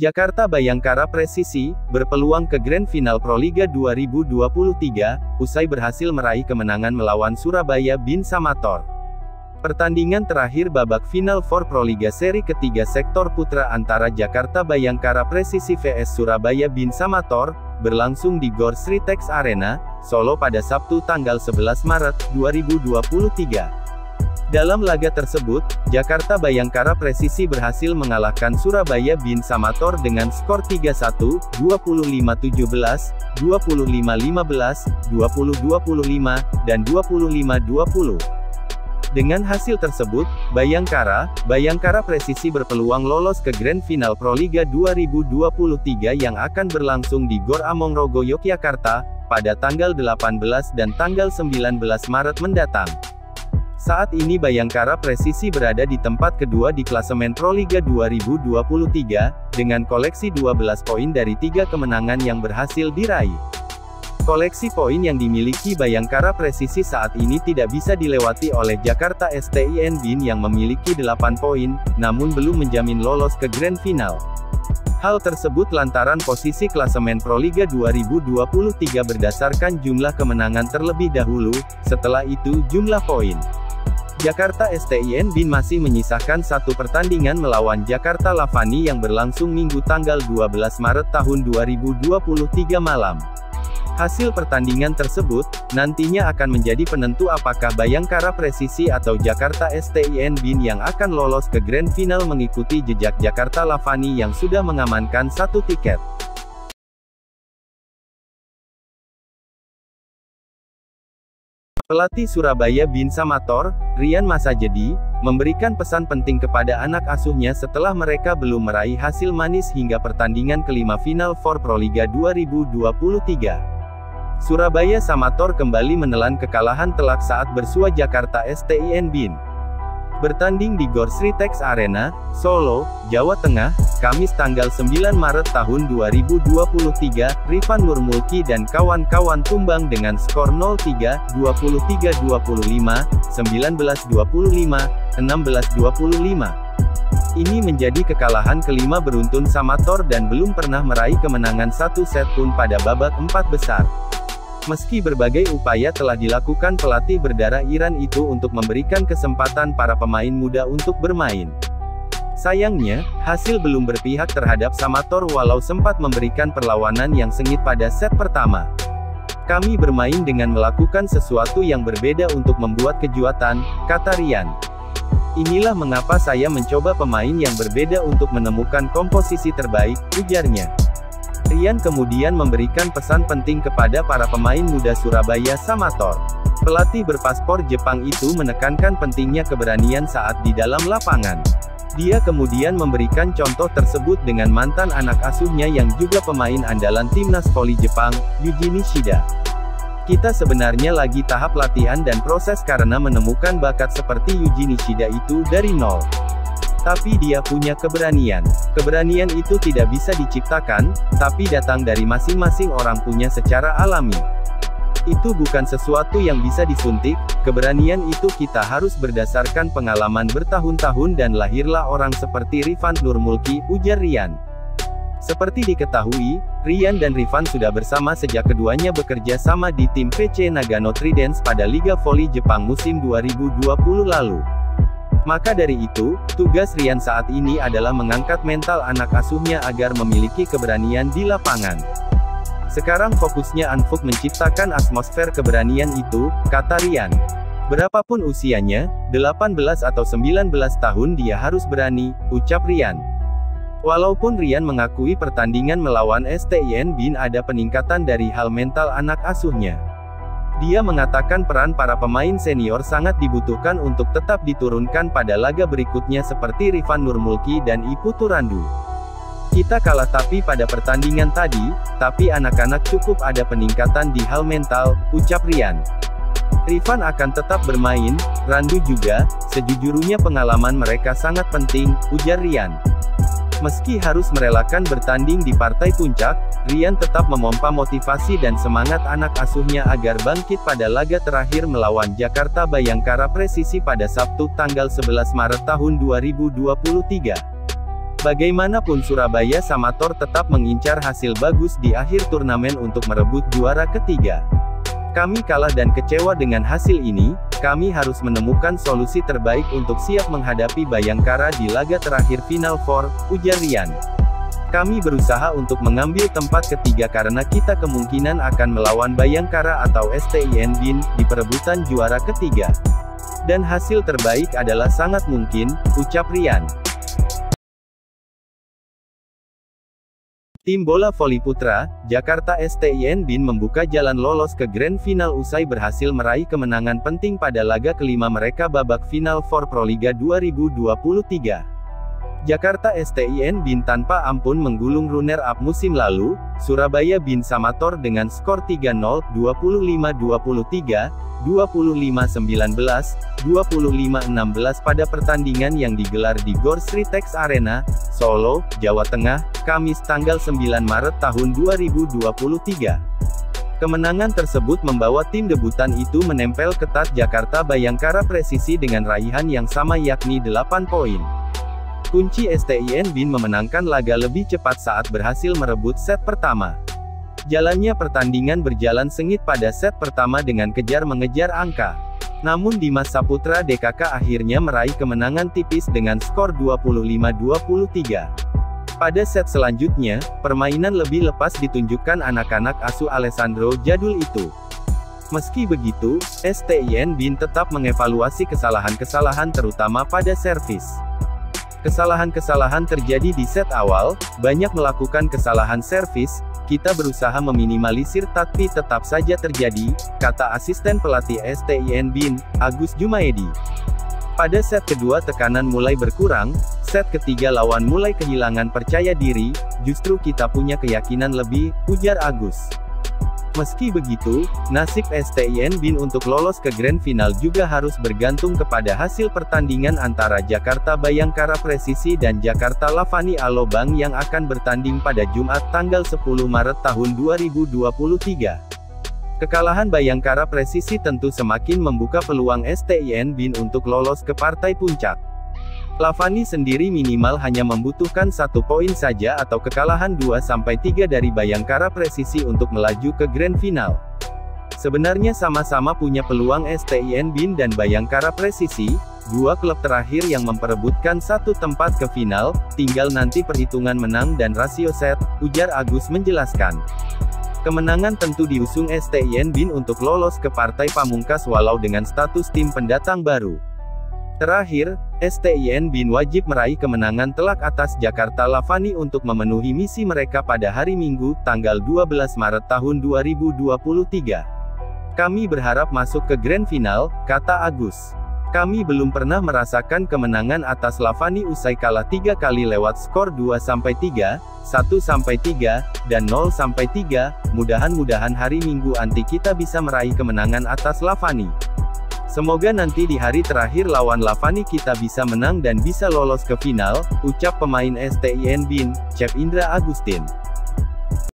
Jakarta Bayangkara Presisi, berpeluang ke Grand Final Proliga 2023, usai berhasil meraih kemenangan melawan Surabaya Bin Samator. Pertandingan terakhir babak final for Proliga seri ketiga sektor putra antara Jakarta Bayangkara Presisi vs Surabaya Bin Samator, berlangsung di Gor Sritex Arena, Solo pada Sabtu tanggal 11 Maret 2023. Dalam laga tersebut, Jakarta Bayangkara Presisi berhasil mengalahkan Surabaya Bin Samator dengan skor 3-1, 25-17, 25-15, 20-25, dan 25-20. Dengan hasil tersebut, Bayangkara Presisi berpeluang lolos ke Grand Final Proliga 2023 yang akan berlangsung di Gor Amongrogo Yogyakarta, pada tanggal 18 dan tanggal 19 Maret mendatang. Saat ini Bayangkara Presisi berada di tempat kedua di klasemen Proliga 2023, dengan koleksi 12 poin dari 3 kemenangan yang berhasil diraih. Koleksi poin yang dimiliki Bayangkara Presisi saat ini tidak bisa dilewati oleh Jakarta STIN Bin yang memiliki 8 poin, namun belum menjamin lolos ke Grand Final. Hal tersebut lantaran posisi klasemen Proliga 2023 berdasarkan jumlah kemenangan terlebih dahulu, setelah itu jumlah poin. Jakarta STIN Bin masih menyisakan satu pertandingan melawan Jakarta Lavani yang berlangsung Minggu tanggal 12 Maret tahun 2023 malam. Hasil pertandingan tersebut, nantinya akan menjadi penentu apakah Bayangkara Presisi atau Jakarta STIN Bin yang akan lolos ke Grand Final mengikuti jejak Jakarta Lavani yang sudah mengamankan satu tiket. Pelatih Surabaya Bin Samator, Rian Masajedi, memberikan pesan penting kepada anak asuhnya setelah mereka belum meraih hasil manis hingga pertandingan kelima final for Proliga 2023. Surabaya Samator kembali menelan kekalahan telak saat bersua Jakarta STIN Bin. Bertanding di Gor Sritex Arena, Solo, Jawa Tengah, Kamis tanggal 9 Maret tahun 2023, Rifan Nurmulki dan kawan-kawan tumbang dengan skor 0-3, 23-25, 19-25, 16-25. Ini menjadi kekalahan kelima beruntun Samator dan belum pernah meraih kemenangan satu set pun pada babak 4 besar. Meski berbagai upaya telah dilakukan pelatih berdarah Iran itu untuk memberikan kesempatan para pemain muda untuk bermain. Sayangnya, hasil belum berpihak terhadap Samator walau sempat memberikan perlawanan yang sengit pada set pertama. Kami bermain dengan melakukan sesuatu yang berbeda untuk membuat kejutan, kata Rian. Inilah mengapa saya mencoba pemain yang berbeda untuk menemukan komposisi terbaik, ujarnya. Rian kemudian memberikan pesan penting kepada para pemain muda Surabaya Samator. Pelatih berpaspor Jepang itu menekankan pentingnya keberanian saat di dalam lapangan. Dia kemudian memberikan contoh tersebut dengan mantan anak asuhnya yang juga pemain andalan timnas voli Jepang, Yuji Nishida. Kita sebenarnya lagi tahap latihan dan proses karena menemukan bakat seperti Yuji Nishida itu dari nol. Tapi dia punya keberanian. Keberanian itu tidak bisa diciptakan, tapi datang dari masing-masing orang punya secara alami. Itu bukan sesuatu yang bisa disuntik, keberanian itu kita harus berdasarkan pengalaman bertahun-tahun dan lahirlah orang seperti Rifan Nurmulki, ujar Rian. Seperti diketahui, Rian dan Rifan sudah bersama sejak keduanya bekerja sama di tim VC Nagano Tridents pada Liga Voli Jepang musim 2020 lalu. Maka dari itu, tugas Rian saat ini adalah mengangkat mental anak asuhnya agar memiliki keberanian di lapangan. Sekarang fokusnya untuk menciptakan atmosfer keberanian itu, kata Rian. Berapapun usianya, 18 atau 19 tahun dia harus berani, ucap Rian. Walaupun Rian mengakui pertandingan melawan STIN Bin ada peningkatan dari hal mental anak asuhnya. Dia mengatakan peran para pemain senior sangat dibutuhkan untuk tetap diturunkan pada laga berikutnya seperti Rifan Nurmulki dan Iputu Randu. Kita kalah tapi pada pertandingan tadi, tapi anak-anak cukup ada peningkatan di hal mental, ucap Rian. Rifan akan tetap bermain, Randu juga, sejujurnya pengalaman mereka sangat penting, ujar Rian. Meski harus merelakan bertanding di partai puncak, Rian tetap memompa motivasi dan semangat anak asuhnya agar bangkit pada laga terakhir melawan Jakarta Bayangkara Presisi pada Sabtu tanggal 11 Maret tahun 2023. Bagaimanapun Surabaya Samator tetap mengincar hasil bagus di akhir turnamen untuk merebut juara ketiga. Kami kalah dan kecewa dengan hasil ini, kami harus menemukan solusi terbaik untuk siap menghadapi Bayangkara di laga terakhir Final Four, ujar Rian. Kami berusaha untuk mengambil tempat ketiga karena kita kemungkinan akan melawan Bayangkara atau STIN BIN, di perebutan juara ketiga. Dan hasil terbaik adalah sangat mungkin, ucap Rian. Tim bola voli putra, Jakarta STIN BIN membuka jalan lolos ke Grand Final usai berhasil meraih kemenangan penting pada laga kelima mereka babak Final Four Proliga 2023. Jakarta STIN BIN tanpa ampun menggulung runner-up musim lalu, Surabaya BIN Samator dengan skor 3-0, 25-23, 25-19, 25-16 pada pertandingan yang digelar di Gor Sritex Arena, Solo, Jawa Tengah, Kamis tanggal 9 Maret tahun 2023. Kemenangan tersebut membawa tim debutan itu menempel ketat Jakarta Bayangkara Presisi dengan raihan yang sama yakni 8 poin. Kunci STIN BIN memenangkan laga lebih cepat saat berhasil merebut set pertama. Jalannya pertandingan berjalan sengit pada set pertama dengan kejar-mengejar angka. Namun Dimas Saputra DKK akhirnya meraih kemenangan tipis dengan skor 25-23. Pada set selanjutnya, permainan lebih lepas ditunjukkan anak-anak asuh Alessandro Jadul itu. Meski begitu, STIN BIN tetap mengevaluasi kesalahan-kesalahan terutama pada servis. Kesalahan-kesalahan terjadi di set awal, banyak melakukan kesalahan servis, kita berusaha meminimalisir tapi tetap saja terjadi, kata asisten pelatih STIN BIN, Agus Jumaedi. Pada set kedua tekanan mulai berkurang, set ketiga lawan mulai kehilangan percaya diri, justru kita punya keyakinan lebih, ujar Agus. Meski begitu, nasib STIN BIN untuk lolos ke Grand Final juga harus bergantung kepada hasil pertandingan antara Jakarta Bayangkara Presisi dan Jakarta Lavani Alobang yang akan bertanding pada Jumat tanggal 10 Maret tahun 2023. Kekalahan Bayangkara Presisi tentu semakin membuka peluang STIN BIN untuk lolos ke partai puncak. Lavani sendiri minimal hanya membutuhkan 1 poin saja atau kekalahan 2-3 dari Bayangkara Presisi untuk melaju ke Grand Final. Sebenarnya sama-sama punya peluang STIN BIN dan Bayangkara Presisi, dua klub terakhir yang memperebutkan 1 tempat ke final, tinggal nanti perhitungan menang dan rasio set, ujar Agus menjelaskan. Kemenangan tentu diusung STIN BIN untuk lolos ke partai pamungkas walau dengan status tim pendatang baru. Terakhir, STIN BIN wajib meraih kemenangan telak atas Jakarta Lavani untuk memenuhi misi mereka pada hari Minggu, tanggal 12 Maret tahun 2023. Kami berharap masuk ke Grand Final, kata Agus. Kami belum pernah merasakan kemenangan atas Lavani usai kalah 3 kali lewat skor 2-3, 1-3, dan 0-3, mudah-mudahan hari Minggu nanti kita bisa meraih kemenangan atas Lavani. Semoga nanti di hari terakhir lawan Lavani kita bisa menang dan bisa lolos ke final, ucap pemain STIN BIN, Chef Indra Agustin.